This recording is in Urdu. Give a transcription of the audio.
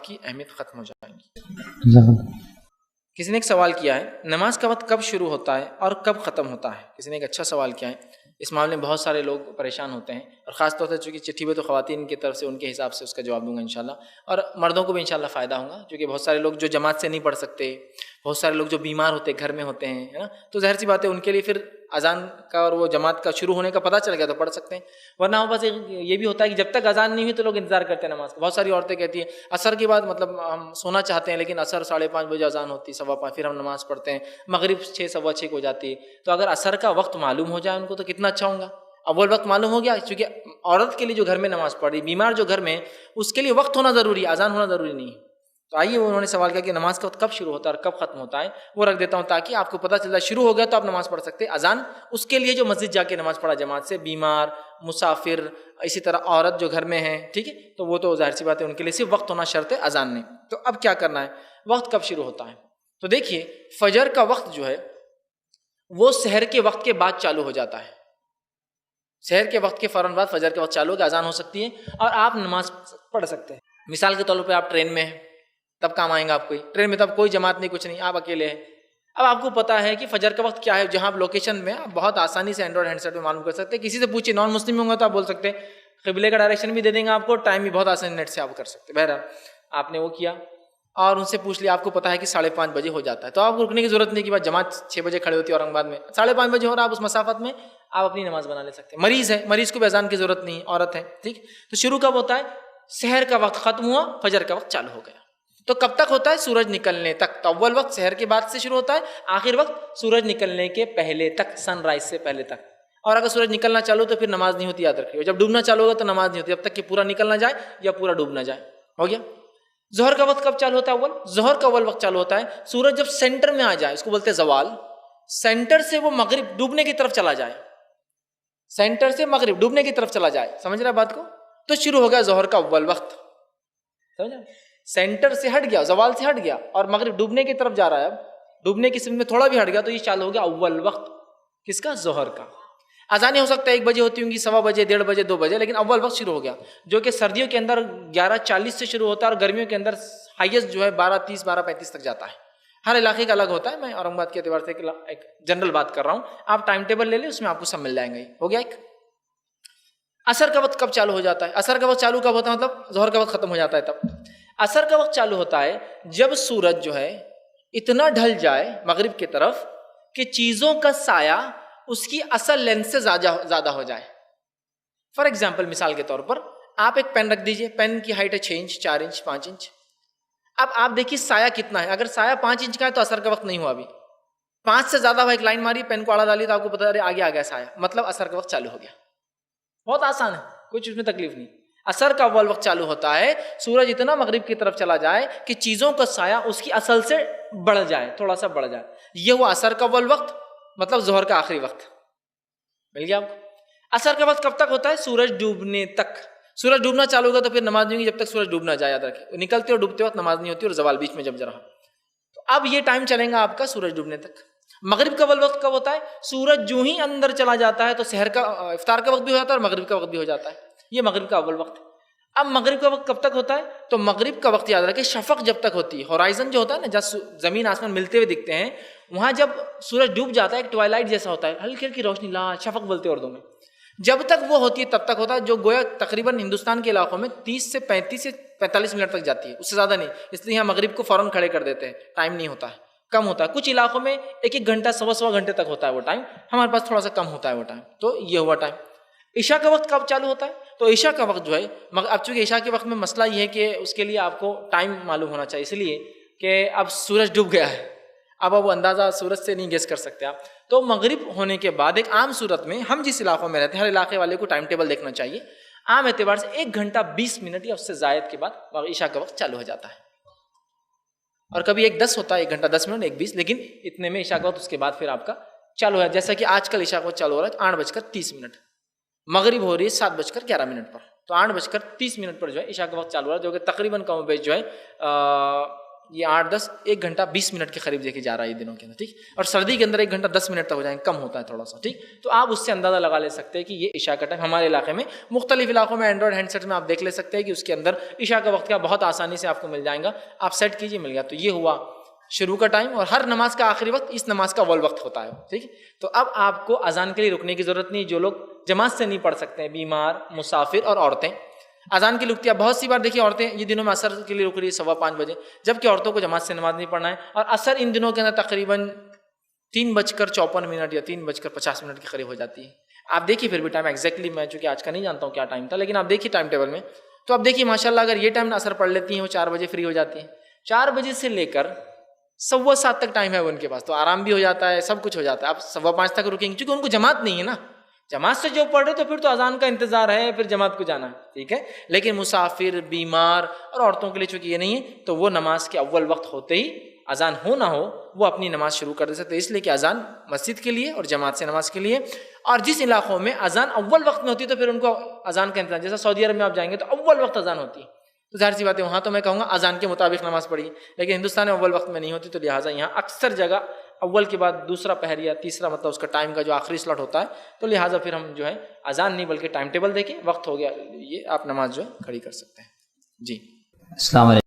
کی اہمیت ختم ہو جائے گی۔ کسی نے ایک سوال کیا ہے، نماز کا وقت کب شروع ہوتا ہے اور کب ختم ہوتا ہے؟ کسی نے ایک اچھا سوال کیا ہے، اس معاملے میں بہت سارے لوگ پریشان ہوتے ہیں، اور خاص طور سے چونکہ چٹھی میں تو خواتین کی طرف سے ان کے حساب سے اس کا جواب دوں گا انشاءاللہ، اور مردوں کو بھی انشاءاللہ فائدہ ہوگا، کیونکہ بہت سارے لوگ جو جماعت سے نہیں پڑھ سکتے، بہت سارے لوگ جو بیمار ہوتے گھر میں ہوتے ہیں، ہے نا، تو ظاہر سی بات ہے ان کے لیے پھر اذان کا اور وہ جماعت کا شروع ہونے کا پتہ چل گیا تو پڑھ سکتے ہیں، ورنہ وہ بس یہ بھی ہوتا ہے کہ جب تک اذان نہیں ہوئی تو لوگ انتظار کرتے ہیں نماز کا۔ بہت ساری عورتیں کہتی ہیں عصر کے بعد مطلب ہم سونا چاہتے ہیں لیکن عصر 5:30 بجے اذان ہوتی، 5:15 پھر ہم نماز پڑھتے ہیں، مغرب 6 6:15 کو ہو جاتی ہے، تو اگر عصر کا وقت معلوم ہو جائے ان کو تو کتنا اچھا ہوگا۔ اول وقت معلوم ہو گیا، چونکہ عورت کے لیے جو گھر میں نماز پڑھ رہی، بیمار جو گھر میں، اس کے لیے وقت ہونا ضروری ہے، اذان ہونا ضروری نہیں ہے۔ تو آئیے انہوں نے سوال کیا کہ نماز کا وقت کب شروع ہوتا ہے اور کب ختم ہوتا ہے، وہ رکھ دیتا ہوں تاکہ آپ کو پتہ چل جائے شروع ہو گیا تو آپ نماز پڑھ سکتے ہیں۔ اذان اس کے لیے جو مسجد جا کے نماز پڑھا جماعت سے، بیمار، مسافر، اسی طرح عورت جو گھر میں ہے، ٹھیک ہے، تو وہ تو ظاہر سی بات ہے ان کے لیے صرف وقت ہونا شرط ہے اذان نہیں۔ تو اب کیا کرنا ہے، وقت کب شروع ہوتا ہے؟ تو دیکھیے فجر کا وقت جو ہے وہ سحر کے وقت کے بعد چالو ہو جاتا ہے، سحر کے وقت کے فوراً بعد فجر کے وقت چالو ہو کے اذان ہو سکتی ہے اور آپ نماز پڑھ سکتے ہیں۔ مثال کے طور پہ آپ ٹرین میں ہیں، تب کام آئیں گا آپ کوئی، ٹرین میں تب کوئی جماعت نہیں، کچھ نہیں، آپ اکیلے ہیں۔ اب آپ کو پتا ہے کہ فجر کا وقت کیا ہے، جہاں آپ لوکیشن میں آپ بہت آسانی سے اینڈرائڈ ہینڈ سیٹ میں معلوم کر سکتے ہیں، کسی سے پوچھیے، نان مسلم ہوں گا تو آپ بول سکتے ہیں، قبلے کا ڈائریکشن بھی دے دیں گے آپ کو، ٹائم بھی بہت آسانی نیٹ سے آپ کر سکتے ہیں۔ بہرحال آپ نے وہ کیا اور ان سے پوچھ لیا، آپ کو پتا ہے کہ 5:30 بجے ہو جاتا ہے، تو آپ کو رکنے کی ضرورت نہیں کہ بات جماعت 6 بجے کھڑے ہوتی ہے اورنگ آباد میں، 5:30 بجے ہو رہا، آپ اس مسافت میں آپ اپنی نماز بنا لے سکتے ہیں۔ مریض ہے، مریض کو بھی اذان کی ضرورت نہیں، عورت ہے، ٹھیک۔ تو شروع کب ہوتا ہے، سحر کا وقت ختم ہوا، فجر کا وقت چالو ہو گیا۔ تو کب تک ہوتا ہے، سورج نکلنے تک۔ تو اول وقت سحر کے بعد سے شروع ہوتا ہے، آخر وقت سورج نکلنے کے پہلے تک، سن رائز سے پہلے تک۔ اور اگر سورج نکلنا چالو تو پھر نماز نہیں ہوتی، یاد رکھیے، جب ڈوبنا چالو ہوگا تو نماز نہیں ہوتی، جب تک کہ پورا نکل نہ جائے یا پورا ڈوب نہ جائے۔ ہو گیا۔ ظہر کا وقت کب چالو ہوتا ہے، اول ظہر کا اول وقت چالو ہوتا ہے سورج جب سینٹر میں آ جائے، اس کو بولتے ہیں زوال، سینٹر سے وہ مغرب ڈوبنے کی طرف چلا جائے، سینٹر سے مغرب ڈوبنے کی طرف چلا جائے، سمجھ رہا بات کو، تو شروع ہو گیا ظہر کا اول وقت۔ سمجھا، سینٹر سے ہٹ گیا، زوال سے ہٹ گیا اور مغرب ڈوبنے کی طرف جا رہا ہے، اب ڈوبنے کی سمت میں تھوڑا بھی ہٹ گیا تو یہ چالو ہو گیا اول وقت، کس کا، ظہر کا۔ اذانیں ہو سکتا ہے 1 بجے ہوتی ہوں گی، 1:15 بجے، 1:30 بجے، 2 بجے، لیکن اول وقت شروع ہو گیا، جو کہ سردیوں کے اندر 11:40 سے شروع ہوتا ہے اور گرمیوں کے اندر ہائیسٹ جو ہے 12:30 12:35 تک جاتا ہے۔ ہر علاقے کا الگ ہوتا ہے، میں اورنگ آباد کے اعتبار سے ایک جنرل بات کر رہا ہوں، آپ ٹائم ٹیبل لے لیں، اس میں آپ کو سب مل جائیں گے۔ ہو گیا ایک۔ عصر کا وقت کب چالو ہو جاتا ہے، عصر کا وقت چالو کب ہوتا ہے، مطلب ظہر کا وقت ختم ہو جاتا ہے تب۔ عصر کا وقت چالو ہوتا ہے جب سورج جو ہے اتنا ڈھل جائے مغرب کی طرف کہ چیزوں کا سایہ اس کی اصل لینتھ سے زیادہ ہو جائے۔ فار ایگزامپل، مثال کے طور پر آپ ایک پین رکھ دیجئے، پین کی ہائٹ ہے 6 انچ، 4 انچ، 5 انچ۔ اب آپ دیکھیے سایہ کتنا ہے، اگر سایہ 5 انچ کا ہے تو عصر کا وقت نہیں ہوا، ابھی 5 سے زیادہ ہوا، ایک لائن ماری، پین کو آڑا ڈالی تو آپ کو پتا ہے آگے آ گیا سایہ، مطلب عصر کا وقت چالو ہو گیا۔ بہت آسان ہے، کچھ اس میں تکلیف نہیں۔ عصر کا اول وقت چالو ہوتا ہے سورج اتنا مغرب کی طرف چلا جائے کہ چیزوں کا سایہ اس کی اصل سے بڑھ جائے، تھوڑا سا بڑھ جائے، یہ ہوا عصر کا اول وقت، مطلب ظہر کا آخری وقت۔ مل گیا آپ کو۔ عصر کا وقت کب تک ہوتا ہے، سورج ڈوبنے تک۔ سورج ڈوبنا چالو ہوگا تو پھر نماز نہیں ہوگی جب تک سورج ڈوب نہ جائے، یاد رکھیں، نکلتے اور ڈوبتے وقت نماز نہیں ہوتی، اور زوال بیچ میں جب رہا۔ تو اب یہ ٹائم چلے گا آپ کا سورج ڈوبنے تک۔ مغرب کا اول وقت کب ہوتا ہے، سورج جو ہی اندر چلا جاتا ہے تو سحر کا افطار کا وقت بھی ہو جاتا ہے اور مغرب کا وقت بھی ہو جاتا ہے، یہ مغرب کا اول وقت۔ اب مغرب کا وقت کب تک ہوتا ہے، تو مغرب کا وقت یاد رکھیں شفق جب تک ہوتی ہے، ہورائزن جو ہوتا ہے نا، جہاں زمین آسمان ملتے ہوئے دکھتے ہیں، وہاں جب سورج ڈوب جاتا ہے ایک ٹوائلائٹ جیسا ہوتا ہے، ہلکی ہلکی روشنی، لال شفق بولتے ہیں اردو میں، جب تک وہ ہوتی ہے تب تک ہوتا ہے، جو گویا تقریباً ہندوستان کے علاقوں میں 30 سے 35 سے 45 منٹ تک جاتی ہے، اس سے زیادہ نہیں، اس لیے یہاں مغرب کو فوراً کھڑے کر دیتے ہیں، ٹائم نہیں ہوتا ہے، کم ہوتا ہے، کچھ علاقوں میں 1 گھنٹہ، سوا گھنٹے تک ہوتا ہے وہ ٹائم، ہمارے پاس تھوڑا سا کم ہوتا ہے وہ ٹائم۔ تو یہ ہوا ٹائم۔ عشاء کا وقت کب چالو ہوتا ہے، تو عشاء کا وقت جو ہے، اب چونکہ عشاء کے وقت میں مسئلہ یہ ہے کہ اس کے لیے آپ کو ٹائم معلوم ہونا چاہیے، اس لیے کہ اب سورج ڈوب گیا ہے، اب وہ اندازہ سورج سے نہیں گیس کر سکتے آپ، تو مغرب ہونے کے بعد ایک عام صورت میں ہم جس علاقوں میں رہتے ہیں، ہر علاقے والے کو ٹائم ٹیبل دیکھنا چاہیے، عام اعتبار سے 1 گھنٹہ 20 منٹ یا اس سے زائد کے بعد عشاء کا وقت چالو ہو جاتا ہے، اور کبھی 1:10 ہوتا ہے، 1 گھنٹہ 10 منٹ، 1:20، لیکن اتنے میں عشاء کا وقت اس کے بعد پھر آپ کا چالو ہے، جیسا کہ آج کل عشاء کا وقت چالو ہو رہا ہے 8:30، مغرب ہو رہی ہے 7:11 پر، تو 8:30 پر جو ہے عشاء کا وقت چالو ہو رہا ہے، جو کہ تقریباً کم و بیش جو ہے یہ 8-10 1 گھنٹہ 20 منٹ کے قریب دیکھے جا رہا ہے یہ دنوں کے اندر، ٹھیک. اور سردی کے اندر 1 گھنٹہ 10 منٹ تک ہو جائیں، کم ہوتا ہے تھوڑا سا، ٹھیک. تو آپ اس سے اندازہ لگا لے سکتے ہیں کہ یہ عشاء کا ٹائم ہمارے علاقے میں، مختلف علاقوں میں اینڈرائڈ ہینڈ سیٹ میں آپ دیکھ لے سکتے ہیں کہ اس کے اندر عشاء کا وقت کا بہت آسانی سے آپ کو مل جائے گا. آپ سیٹ کیجیے، مل گیا. تو یہ ہوا شروع کا ٹائم، اور ہر نماز کا آخری وقت اس نماز کا اول وقت ہوتا ہے، ٹھیک. تو اب آپ کو اذان کے لیے رکنے کی ضرورت نہیں. جو لوگ جماعت سے نہیں پڑھ سکتے ہیں، بیمار، مسافر اور عورتیں، اذان کی رکتی ہے. بہت سی بار دیکھیے عورتیں یہ دنوں میں عصر کے لیے رک رہی ہے 5:15 بجے، جبکہ عورتوں کو جماعت سے نماز نہیں پڑھنا ہے. اور عصر ان دنوں کے اندر تقریباً 3:54 یا 3:50 کے قریب ہو جاتی ہے. آپ دیکھیے پھر بھی ٹائم ایگزیکٹلی، میں چونکہ آج کا نہیں جانتا ہوں کیا ٹائم تھا، لیکن آپ دیکھیے ٹائم ٹیبل میں. تو آپ دیکھیے ماشاء اللہ اگر یہ ٹائم عصر پڑھ لیتی ہیں، وہ 4 بجے فری ہو جاتی ہیں. 4 بجے سے لے کر 7:15 تک ٹائم ہے ان کے پاس، تو آرام بھی ہو جاتا ہے، سب کچھ ہو جاتا ہے. آپ 5:15 تک رکیں گے کیونکہ ان کو جماعت نہیں ہے نا. جماعت سے جو پڑھ رہے تو پھر تو اذان کا انتظار ہے، پھر جماعت کو جانا ہے، ٹھیک ہے. لیکن مسافر، بیمار اور عورتوں کے لیے چونکہ یہ نہیں ہے، تو وہ نماز کے اول وقت ہوتے ہی اذان ہو نہ ہو وہ اپنی نماز شروع کر دے سکتے. اس لیے کہ اذان مسجد کے لیے اور جماعت سے نماز کے لیے. اور جس علاقوں میں اذان اول وقت میں ہوتی ہے تو پھر ان کو اذان کا انتظار، جیسا سعودی عرب میں آپ جائیں گے تو اول وقت اذان ہوتی ہے، تو ظاہر سی بات ہے وہاں تو میں کہوں گا اذان کے مطابق نماز پڑھی. لیکن ہندوستان میں اول وقت میں نہیں ہوتی، تو لہٰذا یہاں اکثر جگہ اول کے بعد دوسرا پہر یا تیسرا، مطلب اس کا ٹائم کا جو آخری سلاٹ ہوتا ہے. تو لہٰذا پھر ہم جو ہے اذان نہیں بلکہ ٹائم ٹیبل دیکھیں، وقت ہو گیا یہ آپ نماز جو ہے کھڑی کر سکتے ہیں. جی السلام علیکم.